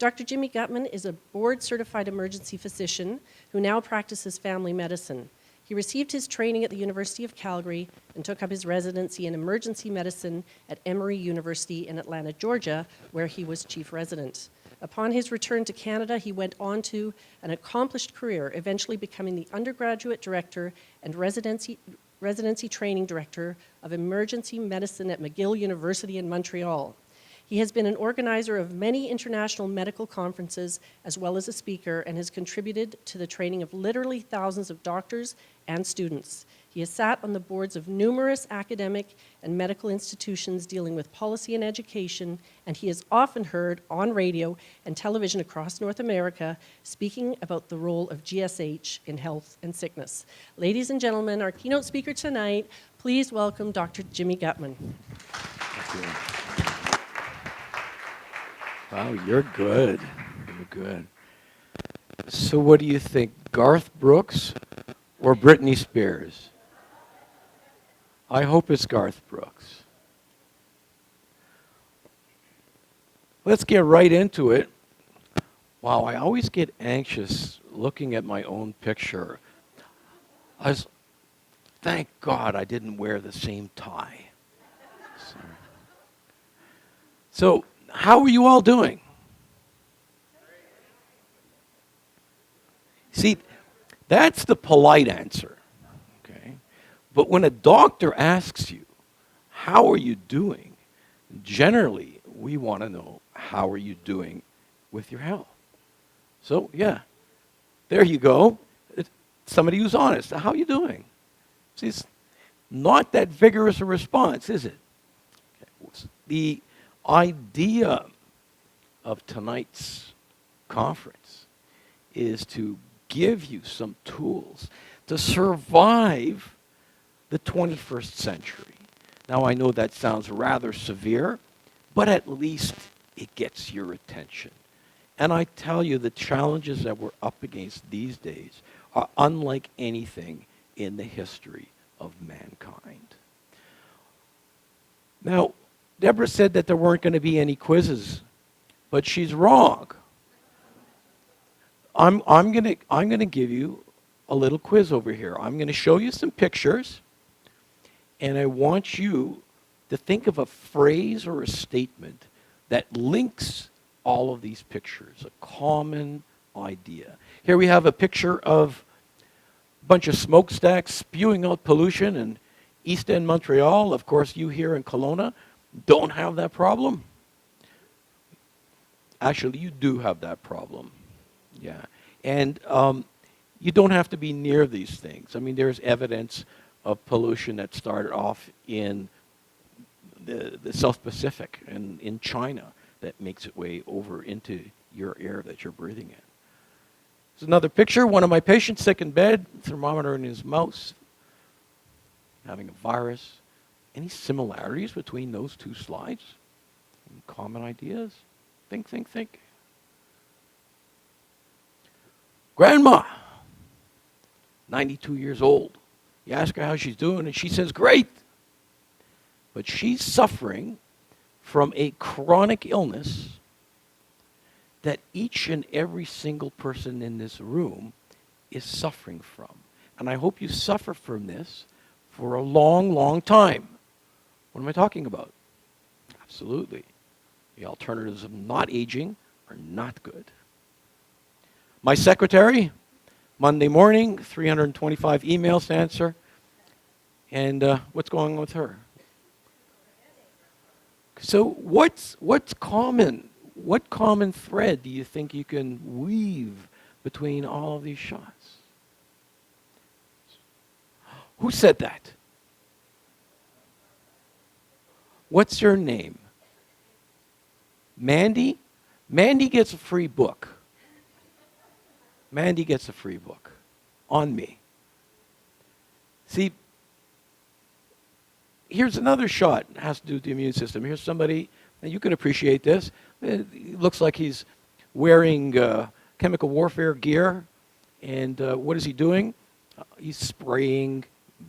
Dr. Jimmy Gutman is a board-certified emergency physician who now practices family medicine. He received his training at the University of Calgary and took up his residency in emergency medicine at Emory University in Atlanta, Georgia, where he was chief resident. Upon his return to Canada, he went on to an accomplished career, eventually becoming the undergraduate director and residency training director of emergency medicine at McGill University in Montreal. He has been an organizer of many international medical conferences as well as a speaker and has contributed to the training of literally thousands of doctors and students. He has sat on the boards of numerous academic and medical institutions dealing with policy and education, and he is often heard on radio and television across North America speaking about the role of GSH in health and sickness. Ladies and gentlemen, our keynote speaker tonight, please welcome Dr. Jimmy Gutman. Thank you. Wow, you're good. You're good. So what do you think, Garth Brooks or Britney Spears? I hope it's Garth Brooks. Let's get right into it. Wow, I always get anxious looking at my own picture. Thank God I didn't wear the same tie. So how are you all doing? See, that's the polite answer, okay? But when a doctor asks you, how are you doing? Generally, we want to know, how are you doing with your health? So, yeah, there you go. It's somebody who's honest. How are you doing? See, it's not that vigorous a response, is it? Okay. The idea of tonight's conference is to give you some tools to survive the 21st century. Now, I know that sounds rather severe, but at least it gets your attention. And I tell you, the challenges that we're up against these days are unlike anything in the history of mankind. Now, Deborah said that there weren't going to be any quizzes, but she's wrong. I'm gonna give you a little quiz over here. I'm going to show you some pictures, and I want you to think of a phrase or a statement that links all of these pictures, a common idea. Here we have a picture of a bunch of smokestacks spewing out pollution in East End, Montreal. Of course, you here in Kelowna don't have that problem. Actually, you do have that problem. Yeah. And you don't have to be near these things. I mean, there's evidence of pollution that started off in the South Pacific and in China that makes its way over into your air that you're breathing in. There's another picture. One of my patients sick in bed, thermometer in his mouth, having a virus. Any similarities between those two slides? Any common ideas? Think, think, think. Grandma, 92 years old. You ask her how she's doing, and she says, great. But she's suffering from a chronic illness that each and every single person in this room is suffering from. And I hope you suffer from this for a long, long time. What am I talking about? Absolutely. The alternatives of not aging are not good. My secretary, Monday morning, 325 emails to answer. And what's going on with her? So what's common? What common thread do you think you can weave between all of these shots? Who said that? What's your name? Mandy? Mandy gets a free book. Mandy gets a free book on me. See, here's another shot. It has to do with the immune system. Here's somebody, and you can appreciate this. It looks like he's wearing chemical warfare gear. And what is he doing? He's spraying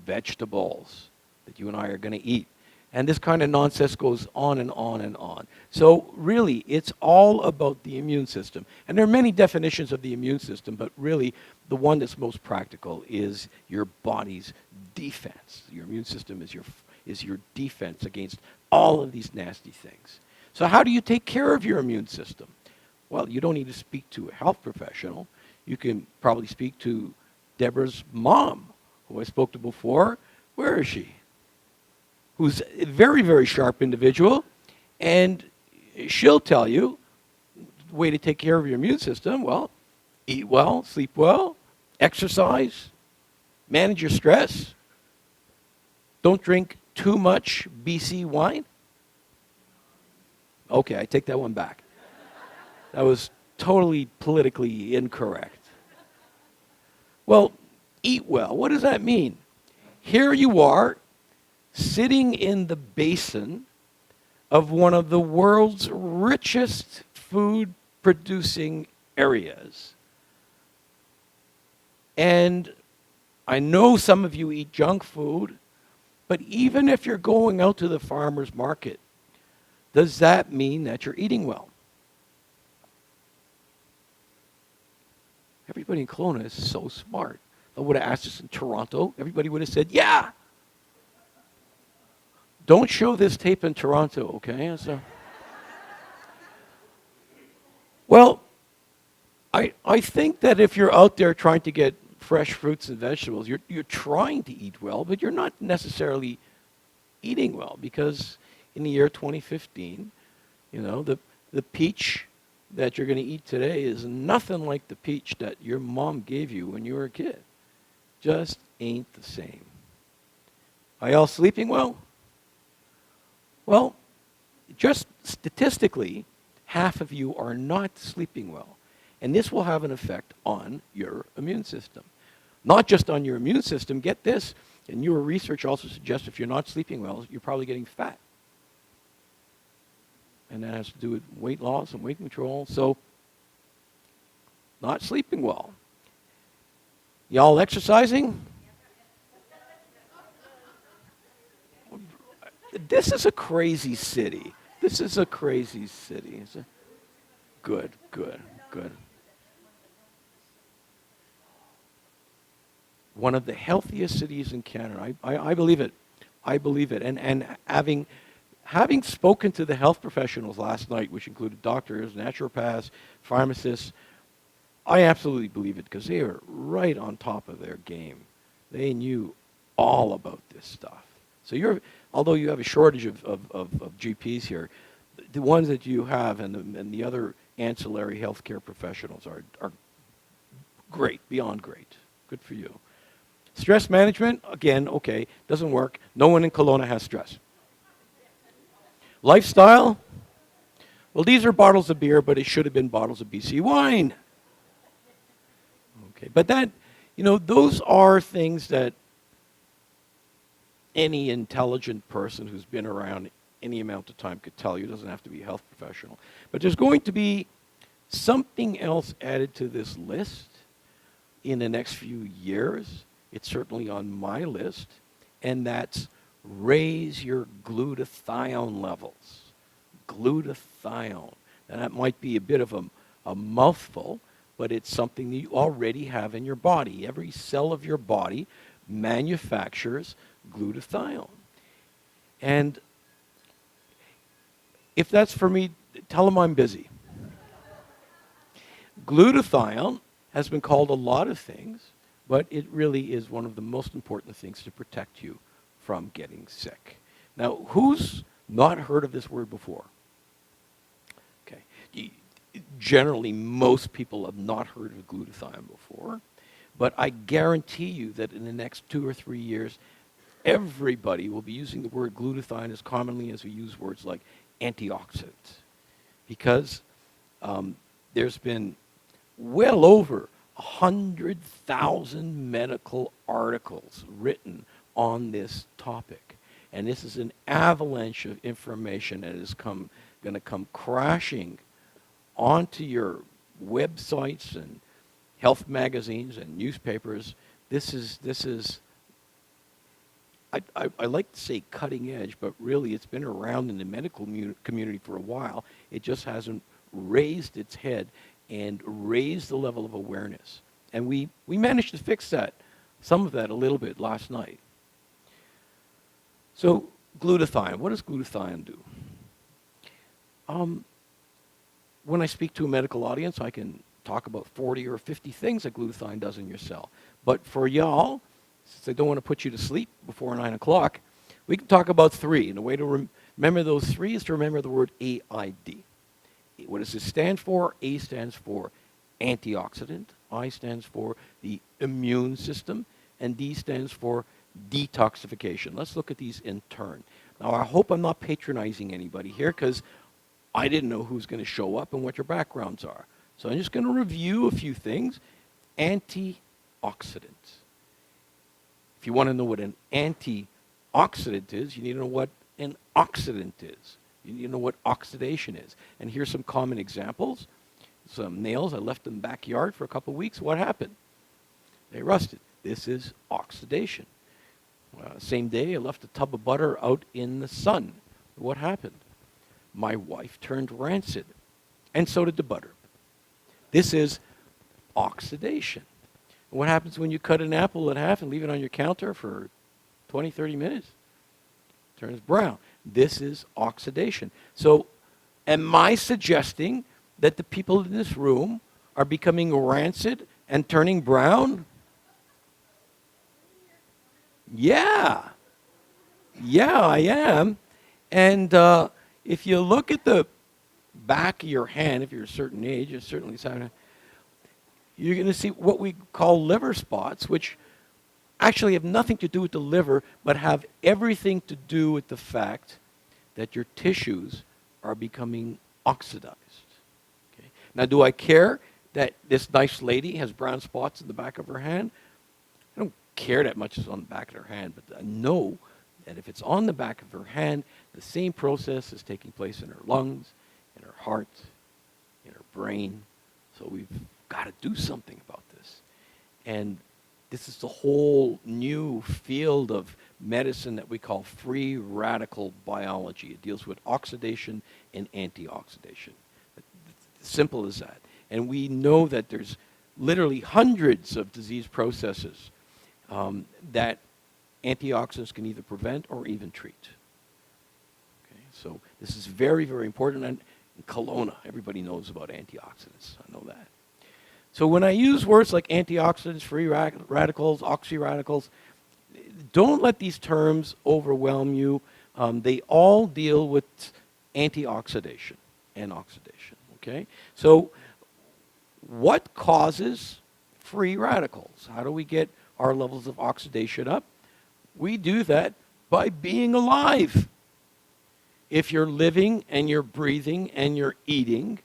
vegetables that you and I are going to eat. And this kind of nonsense goes on and on and on. So really, it's all about the immune system. And there are many definitions of the immune system, but really, the one that's most practical is your body's defense. Your immune system is your defense against all of these nasty things. So how do you take care of your immune system? Well, you don't need to speak to a health professional. You can probably speak to Deborah's mom, who I spoke to before. Where is she? Who's a very, very sharp individual, and she'll tell you the way to take care of your immune system. Well, eat well, sleep well, exercise, manage your stress. Don't drink too much BC wine. Okay, I take that one back. That was totally politically incorrect. Well, eat well. What does that mean? Here you are, sitting in the basin of one of the world's richest food-producing areas. And I know some of you eat junk food, but even if you're going out to the farmer's market, does that mean that you're eating well? Everybody in Kelowna is so smart. If I would have asked this in Toronto, everybody would have said, yeah. Don't show this tape in Toronto, okay? So, well, I think that if you're out there trying to get fresh fruits and vegetables, you're trying to eat well, but you're not necessarily eating well, because in the year 2015, you know, the peach that you're going to eat today is nothing like the peach that your mom gave you when you were a kid. Just ain't the same. Are y'all sleeping well? Well, just statistically, half of you are not sleeping well. And this will have an effect on your immune system. Not just on your immune system, get this, and your research also suggests if you're not sleeping well, you're probably getting fat. And that has to do with weight loss and weight control. So, not sleeping well. Y'all exercising? This is a crazy city. This is a crazy city. Good, good, good. One of the healthiest cities in Canada. I believe it. I believe it. And having spoken to the health professionals last night, which included doctors, naturopaths, pharmacists, I absolutely believe it, because they are right on top of their game. They knew all about this stuff. So although you have a shortage of GPs here, the ones that you have and the other ancillary healthcare professionals are great, beyond great. Good for you. Stress management, again, okay, doesn't work. No one in Kelowna has stress. Lifestyle, well, these are bottles of beer, but it should have been bottles of BC wine. Okay, but that, those are things that any intelligent person who's been around any amount of time could tell you. It doesn't have to be a health professional. But there's going to be something else added to this list in the next few years. It's certainly on my list, and that's raise your glutathione levels. Glutathione. And that might be a bit of a mouthful, but it's something that you already have in your body. Every cell of your body manufactures glutathione. And if that's for me, tell them I'm busy. Glutathione has been called a lot of things, but it really is one of the most important things to protect you from getting sick. Now, who's not heard of this word before? Okay. Generally, most people have not heard of glutathione before, but I guarantee you that in the next 2 or 3 years, everybody will be using the word glutathione as commonly as we use words like antioxidant, because there's been well over 100,000 medical articles written on this topic. And this is an avalanche of information that is going to come crashing onto your websites and health magazines and newspapers. This is I like to say cutting edge, but really it's been around in the medical community for a while. It just hasn't raised its head and raised the level of awareness. And we managed to fix that, some of that a little bit last night. So glutathione, what does glutathione do? When I speak to a medical audience, I can talk about 40 or 50 things that glutathione does in your cell. But for y'all, since I don't want to put you to sleep before 9 o'clock, we can talk about 3. And the way to remember those 3 is to remember the word AID. What does this stand for? A stands for antioxidant, I stands for the immune system, and D stands for detoxification. Let's look at these in turn. Now, I hope I'm not patronizing anybody here, because I didn't know who's going to show up and what your backgrounds are. So I'm just going to review a few things. Antioxidants. If you want to know what an antioxidant is, you need to know what an oxidant is. You need to know what oxidation is. And here's some common examples. Some nails, I left in the backyard for a couple of weeks. What happened? They rusted. This is oxidation. Same day, I left a tub of butter out in the sun. What happened? My wife turned rancid, and so did the butter. This is oxidation. What happens when you cut an apple in half and leave it on your counter for 20, 30 minutes? It turns brown. This is oxidation. So am I suggesting that the people in this room are becoming rancid and turning brown? Yeah. Yeah, I am. And if you look at the back of your hand, if you're a certain age, you're certainly you're going to see what we call liver spots, which actually have nothing to do with the liver, but have everything to do with the fact that your tissues are becoming oxidized. Okay? Now, do I care that this nice lady has brown spots in the back of her hand? I don't care that much it's on the back of her hand, but I know that if it's on the back of her hand, the same process is taking place in her lungs, in her heart, in her brain. So we've got to do something about this. And this is the whole new field of medicine that we call free radical biology. It deals with oxidation and antioxidation. Simple as that. And we know that there's literally hundreds of disease processes that antioxidants can either prevent or even treat. Okay, so this is very, very important. And in Kelowna, everybody knows about antioxidants. I know that. So when I use words like antioxidants, free radicals, oxyradicals, don't let these terms overwhelm you. They all deal with antioxidation and oxidation. Okay? So what causes free radicals? How do we get our levels of oxidation up? We do that by being alive. If you're living and you're breathing and you're eating,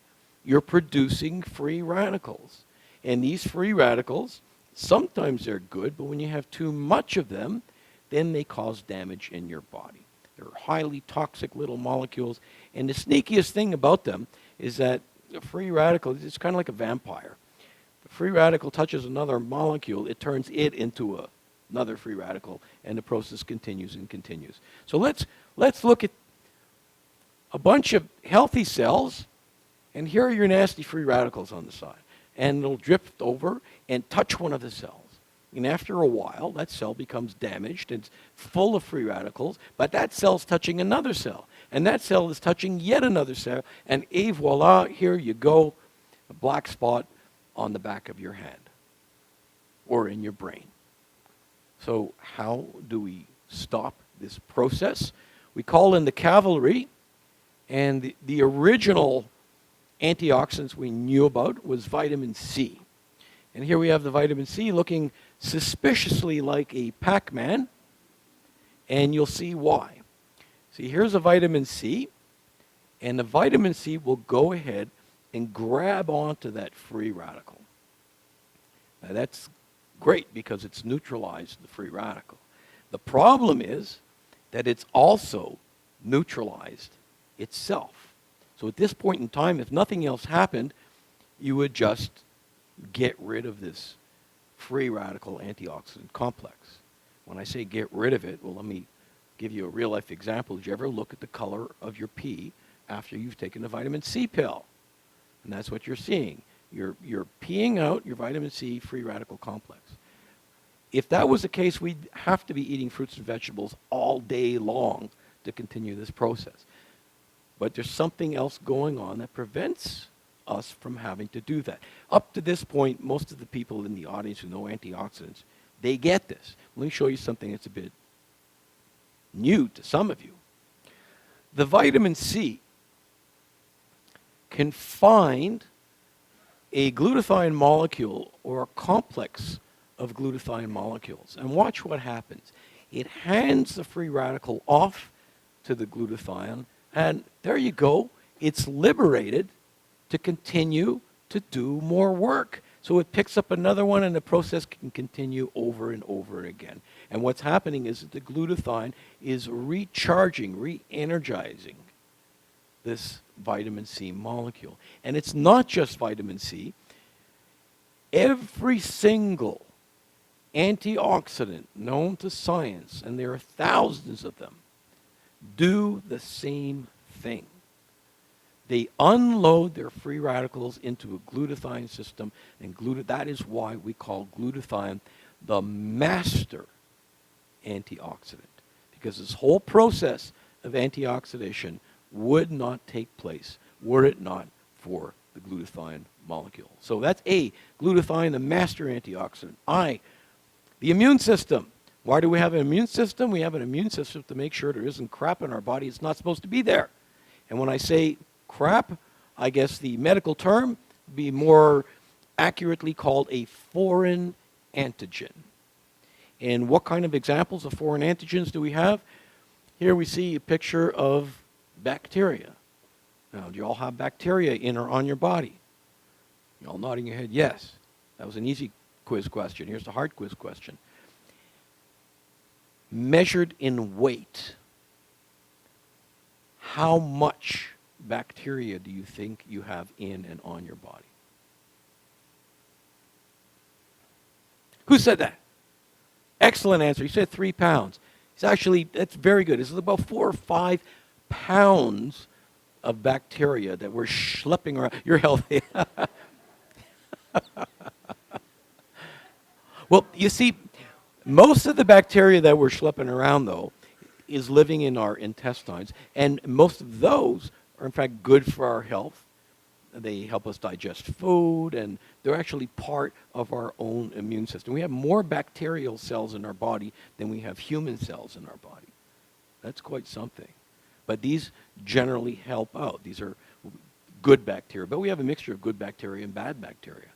you're producing free radicals. And these free radicals, sometimes they're good, but when you have too much of them, then they cause damage in your body. They're highly toxic little molecules. And the sneakiest thing about them is that a free radical is kind of like a vampire. If a free radical touches another molecule, it turns it into another free radical, and the process continues and continues. So let's look at a bunch of healthy cells, and here are your nasty free radicals on the side. And it'll drift over and touch one of the cells. And after a while, that cell becomes damaged and it's full of free radicals, but that cell's touching another cell. And that cell is touching yet another cell, and voila, here you go, a black spot on the back of your hand or in your brain. So how do we stop this process? We call in the cavalry, and the original antioxidants we knew about was vitamin C. And here we have the vitamin C looking suspiciously like a Pac-Man, and you'll see why. See, here's a vitamin C, and the vitamin C will go ahead and grab onto that free radical. Now that's great because it's neutralized the free radical. The problem is that it's also neutralized itself. So at this point in time, if nothing else happened, you would just get rid of this free radical antioxidant complex. When I say get rid of it, well, let me give you a real-life example. Did you ever look at the color of your pee after you've taken a vitamin C pill? And that's what you're seeing. You're peeing out your vitamin C free radical complex. If that was the case, we'd have to be eating fruits and vegetables all day long to continue this process. But there's something else going on that prevents us from having to do that. Up to this point, most of the people in the audience who know antioxidants, they get this. Let me show you something that's a bit new to some of you. The vitamin C can find a glutathione molecule or a complex of glutathione molecules. And watch what happens. It hands the free radical off to the glutathione, and there you go. It's liberated to continue to do more work. So it picks up another one, and the process can continue over and over again. And what's happening is that the glutathione is recharging, re-energizing this vitamin C molecule. And it's not just vitamin C. Every single antioxidant known to science, and there are thousands of them, do the same thing. They unload their free radicals into a glutathione system, and that is why we call glutathione the master antioxidant, because this whole process of antioxidation would not take place were it not for the glutathione molecule. So that's A, glutathione, the master antioxidant. I, the immune system. Why do we have an immune system? We have an immune system to make sure there isn't crap in our body. It's not supposed to be there. And when I say crap, I guess the medical term would be more accurately called a foreign antigen. And what kind of examples of foreign antigens do we have? Here we see a picture of bacteria. Now, do you all have bacteria in or on your body? You all nodding your head, yes. That was an easy quiz question. Here's the hard quiz question. Measured in weight, how much bacteria do you think you have in and on your body? Who said that? Excellent answer. He said 3 pounds. It's actually, that's very good. It's about 4 or 5 pounds of bacteria that we're schlepping around. You're healthy. Well, you see, most of the bacteria that we're schlepping around, though, is living in our intestines. And most of those are, in fact, good for our health. They help us digest food, and they're actually part of our own immune system. We have more bacterial cells in our body than we have human cells in our body. That's quite something. But these generally help out. These are good bacteria. But we have a mixture of good bacteria and bad bacteria.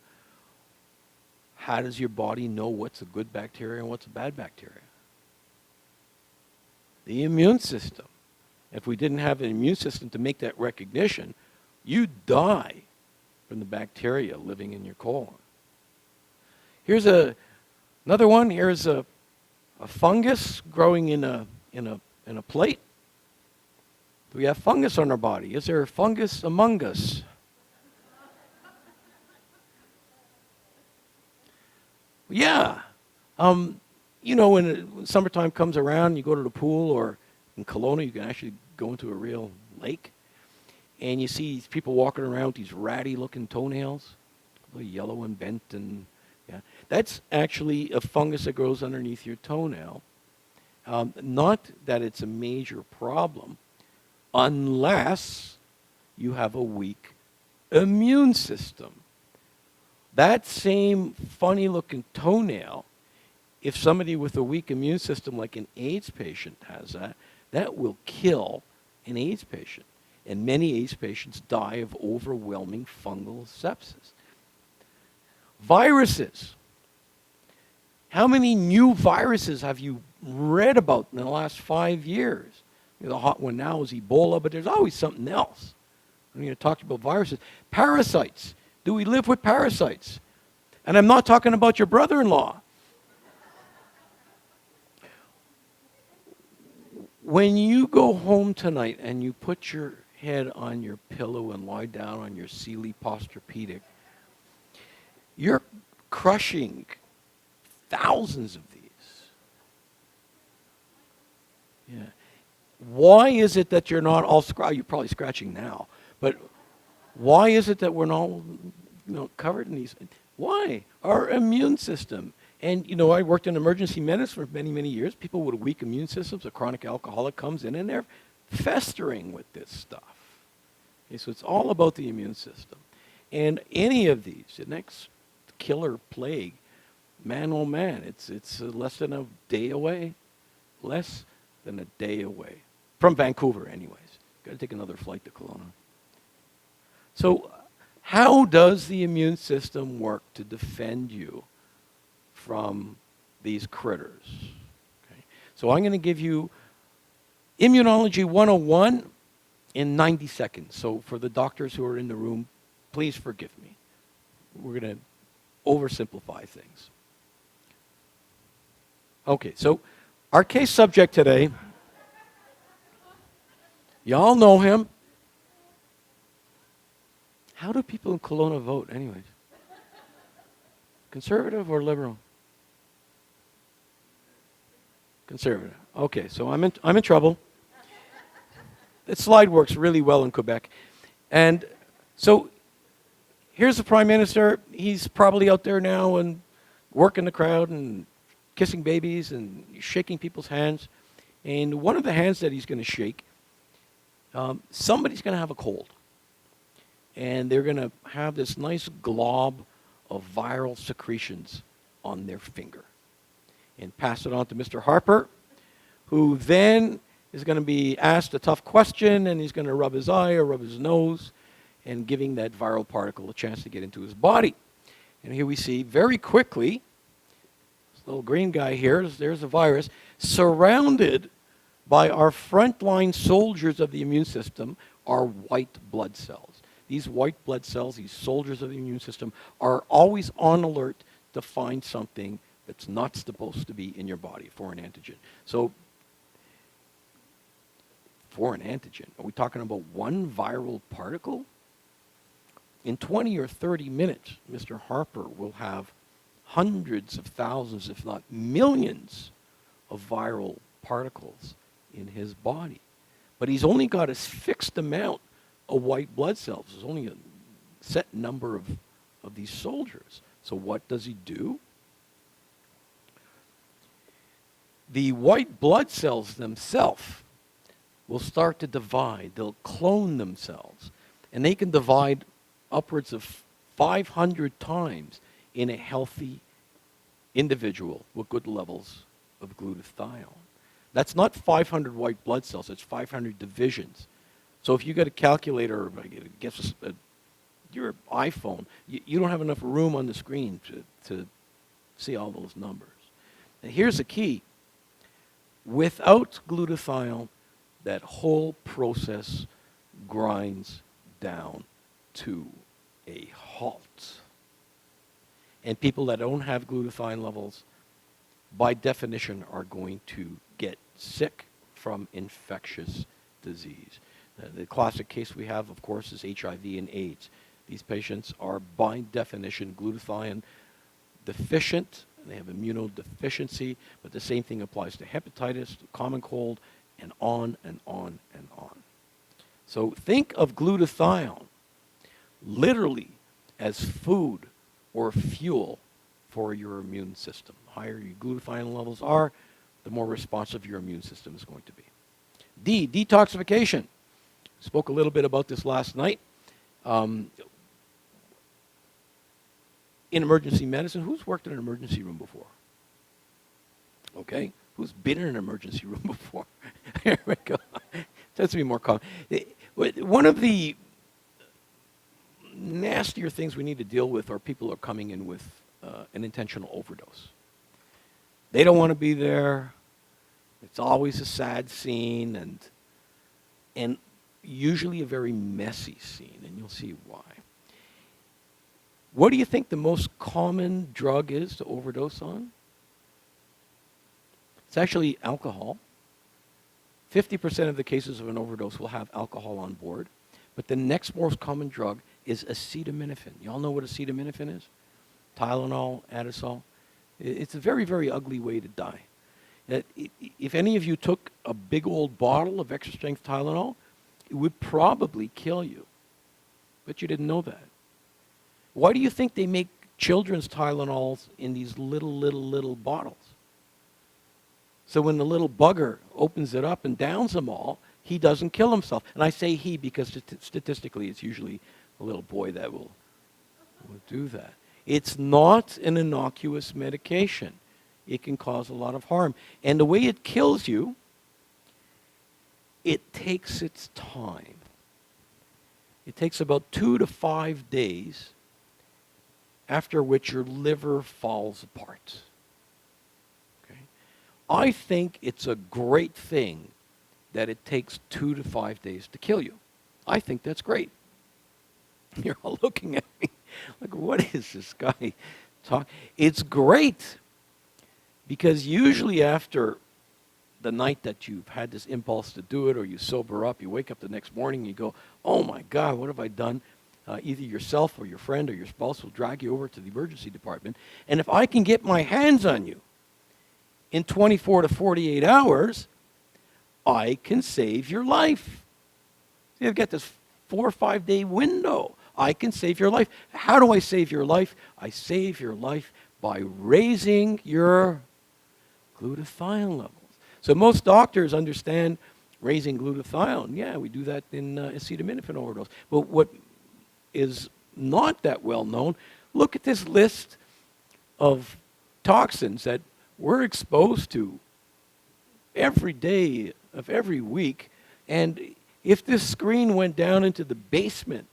How does your body know what's a good bacteria and what's a bad bacteria? The immune system. If we didn't have an immune system to make that recognition, you die from the bacteria living in your colon. Here's another one. Here's a fungus growing in a plate. Do we have fungus on our body? Is there fungus among us? Yeah. You know, when summertime comes around, you go to the pool, or in Kelowna, you can actually go into a real lake, and you see these people walking around with these ratty-looking toenails, yellow and bent, and yeah, that's actually a fungus that grows underneath your toenail. Not that it's a major problem, unless you have a weak immune system. That same funny-looking toenail, if somebody with a weak immune system like an AIDS patient has that will kill an AIDS patient. And many AIDS patients die of overwhelming fungal sepsis. Viruses. How many new viruses have you read about in the last 5 years? You know, the hot one now is Ebola, but there's always something else. I'm going to talk about viruses. Parasites. Do we live with parasites? And I'm not talking about your brother-in-law. When you go home tonight and you put your head on your pillow and lie down on your Sealy Posturepedic, you're crushing thousands of these. Yeah. Why is it that you're not all you're probably scratching now, but why is it that we're not covered in these? Why? Our immune system. And, I worked in emergency medicine for many, many years. People with weak immune systems, a chronic alcoholic comes in and they're festering with this stuff. Okay, so it's all about the immune system. And any of these, the next killer plague, man, oh man, it's less than a day away. Less than a day away. From Vancouver, anyways. Got to take another flight to Kelowna. So how does the immune system work to defend you from these critters? Okay. So I'm going to give you Immunology 101 in 90 seconds. So for the doctors who are in the room, please forgive me. We're going to oversimplify things. Okay, so our case subject today, y'all know him. How do people in Kelowna vote anyways? Conservative or liberal? Conservative. Okay, so I'm in trouble. That slide works really well in Quebec. And so here's the Prime Minister. He's probably out there now and working the crowd and kissing babies and shaking people's hands. And one of the hands that he's going to shake, somebody's going to have a cold. And they're going to have this nice glob of viral secretions on their finger. And pass it on to Mr. Harper, who then is going to be asked a tough question, and he's going to rub his eye or rub his nose, and giving that viral particle a chance to get into his body. And here we see very quickly, this little green guy here, there's a virus, surrounded by our frontline soldiers of the immune system are white blood cells. These white blood cells, these soldiers of the immune system, are always on alert to find something that's not supposed to be in your body, a foreign antigen. So, foreign antigen, are we talking about one viral particle? In 20 or 30 minutes, Mr. Harper will have hundreds of thousands, if not millions, of viral particles in his body. But he's only got a fixed amount of white blood cells. There's only a set number of these soldiers. So what does he do? The white blood cells themselves will start to divide. They'll clone themselves. And they can divide upwards of 500 times in a healthy individual with good levels of glutathione. That's not 500 white blood cells, it's 500 divisions. So if you get a calculator, or your iPhone, you don't have enough room on the screen to see all those numbers. And here's the key. Without glutathione, that whole process grinds down to a halt. And people that don't have glutathione levels, by definition, are going to get sick from infectious disease. The classic case we have, of course, is HIV and AIDS. These patients are, by definition, glutathione deficient. They have immunodeficiency, but the same thing applies to hepatitis, the common cold, and on and on and on. So think of glutathione literally as food or fuel for your immune system. The higher your glutathione levels are, the more responsive your immune system is going to be. D, detoxification. Spoke a little bit about this last night. In emergency medicine, who's worked in an emergency room before? Okay, who's been in an emergency room before? Here we go. Tends to be more common. One of the nastier things we need to deal with are people who are coming in with an intentional overdose. They don't want to be there. It's always a sad scene and usually a very messy scene, and you'll see why. What do you think the most common drug is to overdose on? It's actually alcohol. 50% of the cases of an overdose will have alcohol on board. But the next most common drug is acetaminophen. You all know what acetaminophen is? Tylenol, Adderall. It's a very, very ugly way to die. If any of you took a big old bottle of extra strength Tylenol, it would probably kill you. But you didn't know that. Why do you think they make children's Tylenols in these little bottles? So when the little bugger opens it up and downs them all, he doesn't kill himself. And I say he because statistically it's usually a little boy that will do that. It's not an innocuous medication. It can cause a lot of harm. And the way it kills you, it takes its time. It takes about 2 to 5 days, after which your liver falls apart. Okay? I think it's a great thing that it takes 2 to 5 days to kill you. I think that's great. You're all looking at me like, what is this guy talking? It's great because usually after the night that you've had this impulse to do it, or you sober up, you wake up the next morning and you go, oh my God, what have I done? Either yourself or your friend or your spouse will drag you over to the emergency department. And if I can get my hands on you in 24 to 48 hours, I can save your life. See, I've got this 4 or 5 day window. I can save your life. How do I save your life? I save your life by raising your glutathione levels. So most doctors understand raising glutathione. Yeah, we do that in acetaminophen overdose. But what is not that well known, look at this list of toxins that we're exposed to every day of every week. And if this screen went down into the basement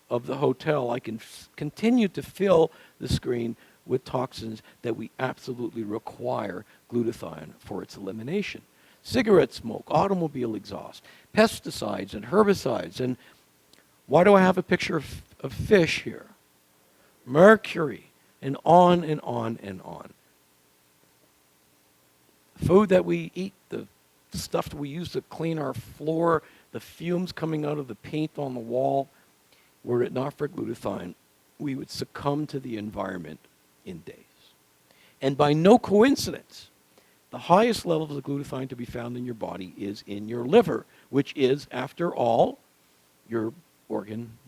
of the hotel, I can continue to fill the screen with toxins that we absolutely require glutathione for its elimination. Cigarette smoke, automobile exhaust, pesticides and herbicides. And why do I have a picture of fish here? Mercury, and on and on and on. Food that we eat, the stuff that we use to clean our floor, the fumes coming out of the paint on the wall, were it not for glutathione, we would succumb to the environment in days. And by no coincidence, the highest levels of glutathione to be found in your body is in your liver, which is, after all, your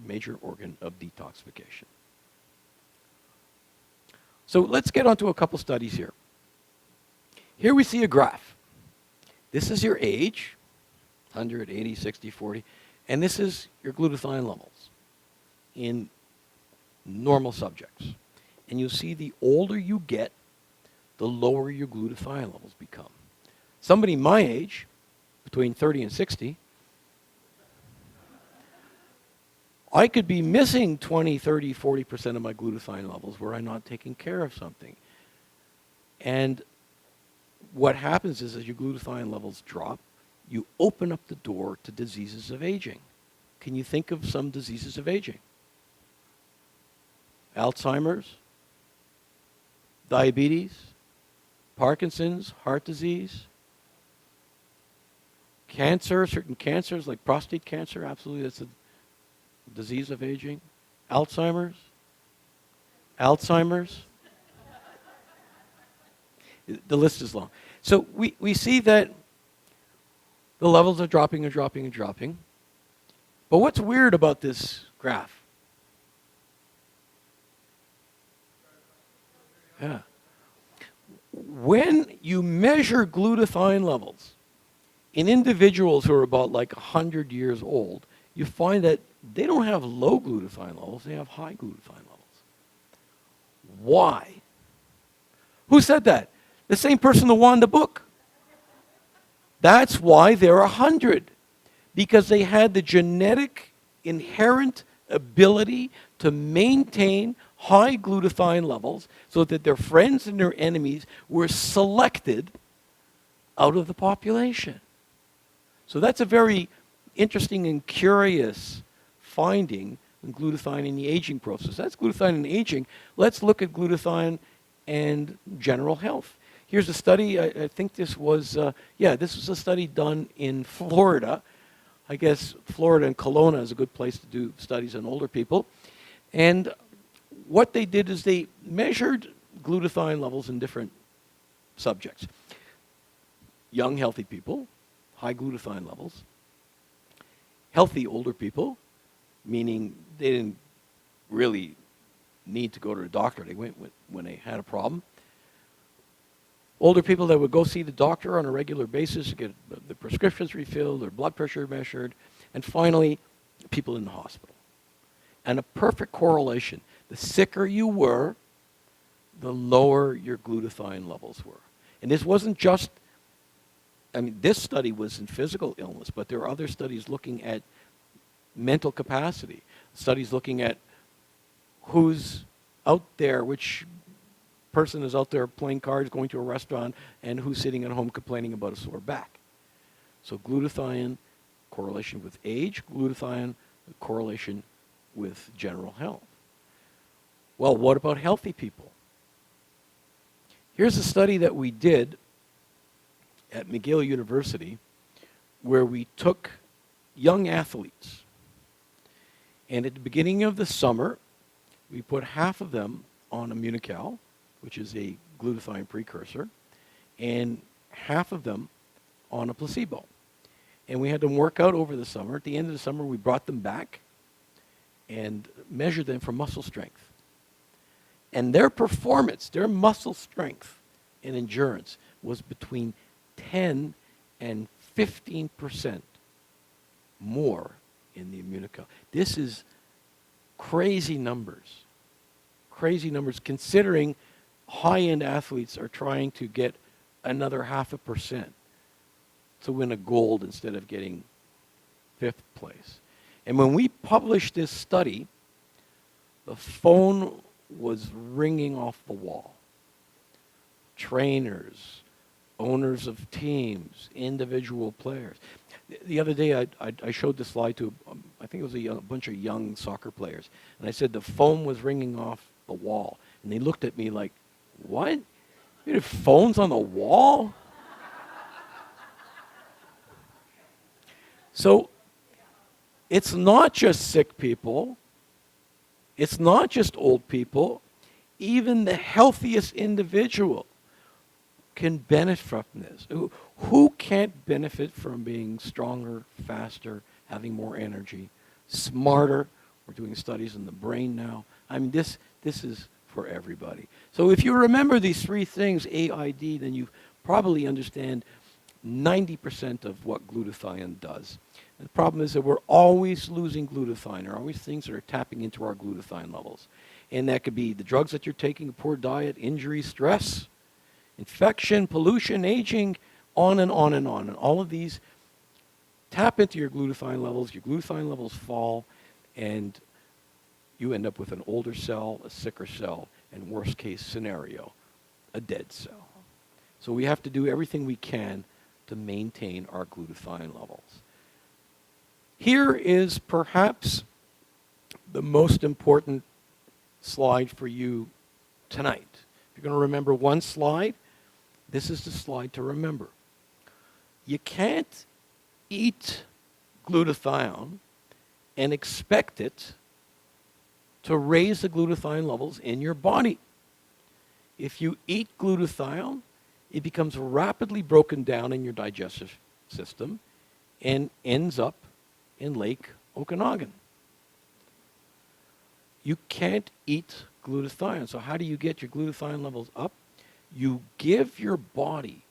major organ of detoxification. So let's get onto a couple studies here. Here we see a graph. This is your age, 100, 80, 60, 40, and this is your glutathione levels in normal subjects. And you'll see the older you get, the lower your glutathione levels become. Somebody my age, between 30 and 60, I could be missing 20, 30, 40% of my glutathione levels were I not taking care of something. And what happens is as your glutathione levels drop, you open up the door to diseases of aging. Can you think of some diseases of aging? Alzheimer's, diabetes, Parkinson's, heart disease, cancer, certain cancers like prostate cancer, absolutely, that's a disease of aging. Alzheimer's. The list is long. So we see that the levels are dropping and dropping and dropping. But what's weird about this graph? Yeah. When you measure glutathione levels in individuals who are about like 100 years old, you find that they don't have low glutathione levels, they have high glutathione levels. Why? Who said that? The same person who won the book. That's why they're 100. Because they had the genetic inherent ability to maintain high glutathione levels so that their friends and their enemies were selected out of the population. So that's a very interesting and curious finding in glutathione in the aging process. That's glutathione in aging. Let's look at glutathione and general health. Here's a study, I think this was, this was a study done in Florida. I guess Florida and Kelowna is a good place to do studies on older people. And what they did is they measured glutathione levels in different subjects. young, healthy people, high glutathione levels. Healthy older people, meaning they didn't really need to go to the doctor. They went when they had a problem. Older people that would go see the doctor on a regular basis to get the prescriptions refilled, their blood pressure measured, and finally, people in the hospital. And a perfect correlation. The sicker you were, the lower your glutathione levels were. And this wasn't just, I mean, this study was in physical illness, but there are other studies looking at mental capacity, studies looking at who's out there, which person is out there playing cards, going to a restaurant, and who's sitting at home complaining about a sore back. So glutathione, correlation with age, glutathione, correlation with general health. Well, what about healthy people? Here's a study that we did at McGill University where we took young athletes, and at the beginning of the summer, we put half of them on Immunocal, which is a glutathione precursor, and half of them on a placebo. And we had them work out over the summer. At the end of the summer, we brought them back and measured them for muscle strength. And their performance, their muscle strength and endurance was between 10 and 15% more in the Immunocal. This is crazy numbers. Crazy numbers considering high-end athletes are trying to get another 0.5% to win a gold instead of getting 5th place. And when we published this study, the phone was ringing off the wall. Trainers, owners of teams, individual players. The other day, I showed this slide to, I think it was a bunch of young soccer players. And I said the phone was ringing off the wall. And they looked at me like, what? You have phones on the wall? So it's not just sick people. It's not just old people. Even the healthiest individual can benefit from this. Who can't benefit from being stronger, faster, having more energy, smarter? We're doing studies in the brain now. I mean, this is for everybody. So if you remember these three things, AID, then you probably understand 90% of what glutathione does. And the problem is that we're always losing glutathione. There are always things that are tapping into our glutathione levels. And that could be the drugs that you're taking, a poor diet, injury, stress, infection, pollution, aging, on and on and on. And all of these tap into your glutathione levels fall, and you end up with an older cell, a sicker cell, and worst case scenario, a dead cell. So we have to do everything we can to maintain our glutathione levels. Here is perhaps the most important slide for you tonight. If you're going to remember one slide, this is the slide to remember. You can't eat glutathione and expect it to raise the glutathione levels in your body. If you eat glutathione, it becomes rapidly broken down in your digestive system and ends up in Lake Okanagan. You can't eat glutathione. So how do you get your glutathione levels up? You give your body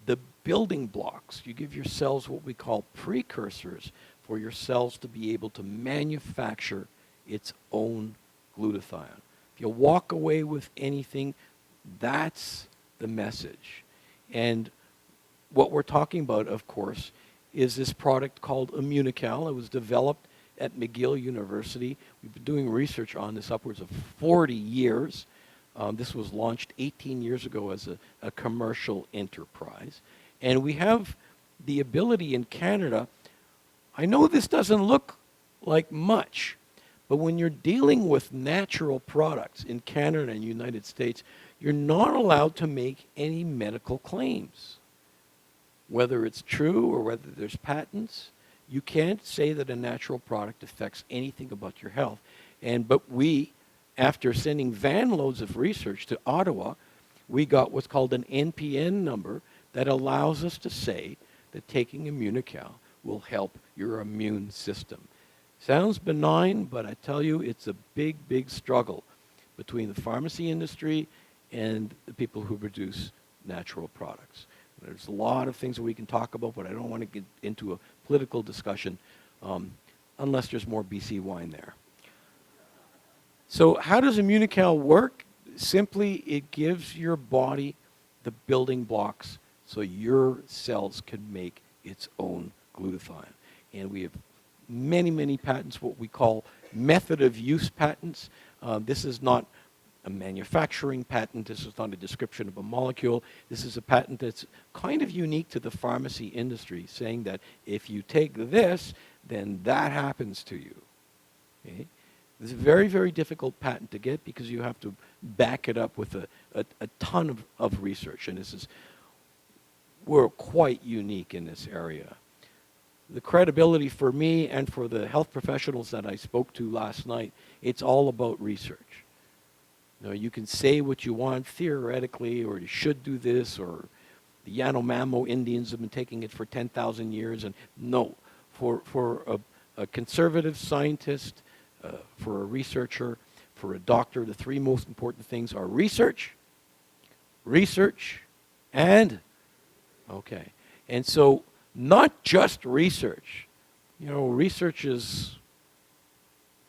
the building blocks. You give your cells what we call precursors for your cells to be able to manufacture its own glutathione. If you walk away with anything, that's the message. And what we're talking about, of course, is this product called Immunocal. It was developed at McGill University. We've been doing research on this upwards of 40 years. This was launched 18 years ago as a commercial enterprise. And we have the ability in Canada, I know this doesn't look like much, but when you're dealing with natural products in Canada and United States, you're not allowed to make any medical claims. Whether it's true or whether there's patents, you can't say that a natural product affects anything about your health. But we, after sending van loads of research to Ottawa, we got what's called an NPN number that allows us to say that taking Immunocal will help your immune system. Sounds benign, but I tell you, it's a big, big struggle between the pharmacy industry and the people who produce natural products. There's a lot of things that we can talk about, but I don't want to get into a political discussion unless there's more BC wine there. So how does Immunocal work? Simply, it gives your body the building blocks so your cells can make its own glutathione. And we have many, many patents, what we call method of use patents. This is not a manufacturing patent. This is not a description of a molecule. This is a patent that's kind of unique to the pharmacy industry, saying that if you take this, then that happens to you. Okay? It's a very, very difficult patent to get because you have to back it up with a ton of research. And we're quite unique in this area. The credibility for me and for the health professionals that I spoke to last night, it's all about research. You know, you can say what you want theoretically, or you should do this, or the Yanomamo Indians have been taking it for 10,000 years. And no, for a conservative scientist, for a researcher, for a doctor, the three most important things are research, and, okay. And so, not just research. You know, research is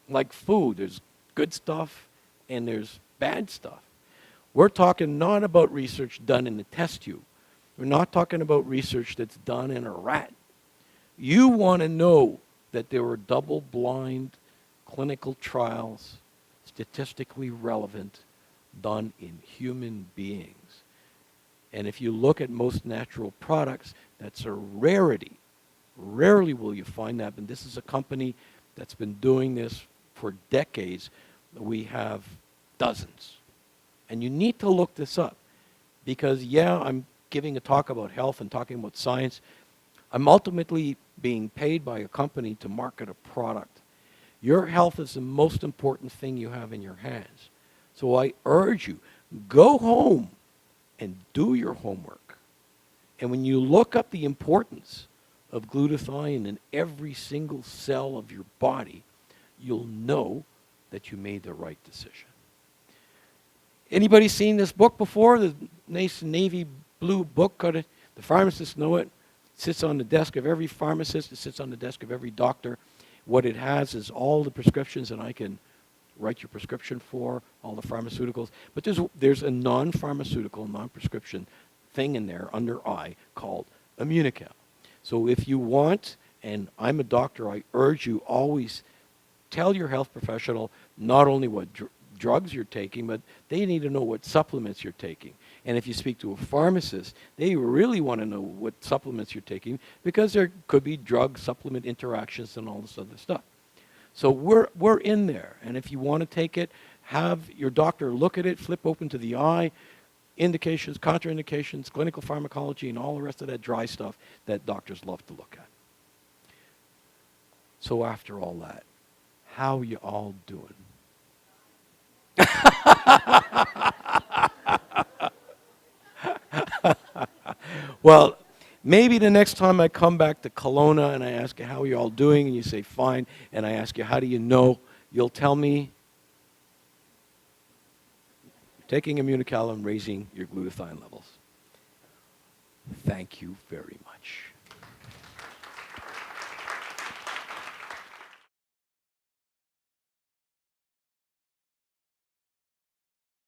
like food. There's good stuff and there's bad stuff. We're talking not about research done in a test tube. We're not talking about research that's done in a rat. You want to know that there were double-blind clinical trials, statistically relevant, done in human beings. And if you look at most natural products, that's a rarity. Rarely will you find that. And this is a company that's been doing this for decades. We have dozens. And you need to look this up. Because, yeah, I'm giving a talk about health and talking about science. I'm ultimately being paid by a company to market a product. Your health is the most important thing you have in your hands. So I urge you, go home and do your homework. And when you look up the importance of glutathione in every single cell of your body, you'll know that you made the right decision. Anybody seen this book before? The nice navy blue book? The pharmacists know it. It sits on the desk of every pharmacist. It sits on the desk of every doctor. What it has is all the prescriptions that I can write your prescription for, all the pharmaceuticals. But there's a non-pharmaceutical, non-prescription thing in there under I called Immunocal. So if you want, and I'm a doctor, I urge you always tell your health professional not only what drugs you're taking, but they need to know what supplements you're taking. And if you speak to a pharmacist, they really want to know what supplements you're taking because there could be drug supplement interactions and all this other stuff. So we're in there. And if you want to take it, have your doctor look at it, flip open to the eye, indications, contraindications, clinical pharmacology, and all the rest of that dry stuff that doctors love to look at. So after all that, how you all doing? Well, maybe the next time I come back to Kelowna and I ask you, how are you all doing? And you say, fine. And I ask you, how do you know? You'll tell me, taking Immunocal and raising your glutathione levels. Thank you very much.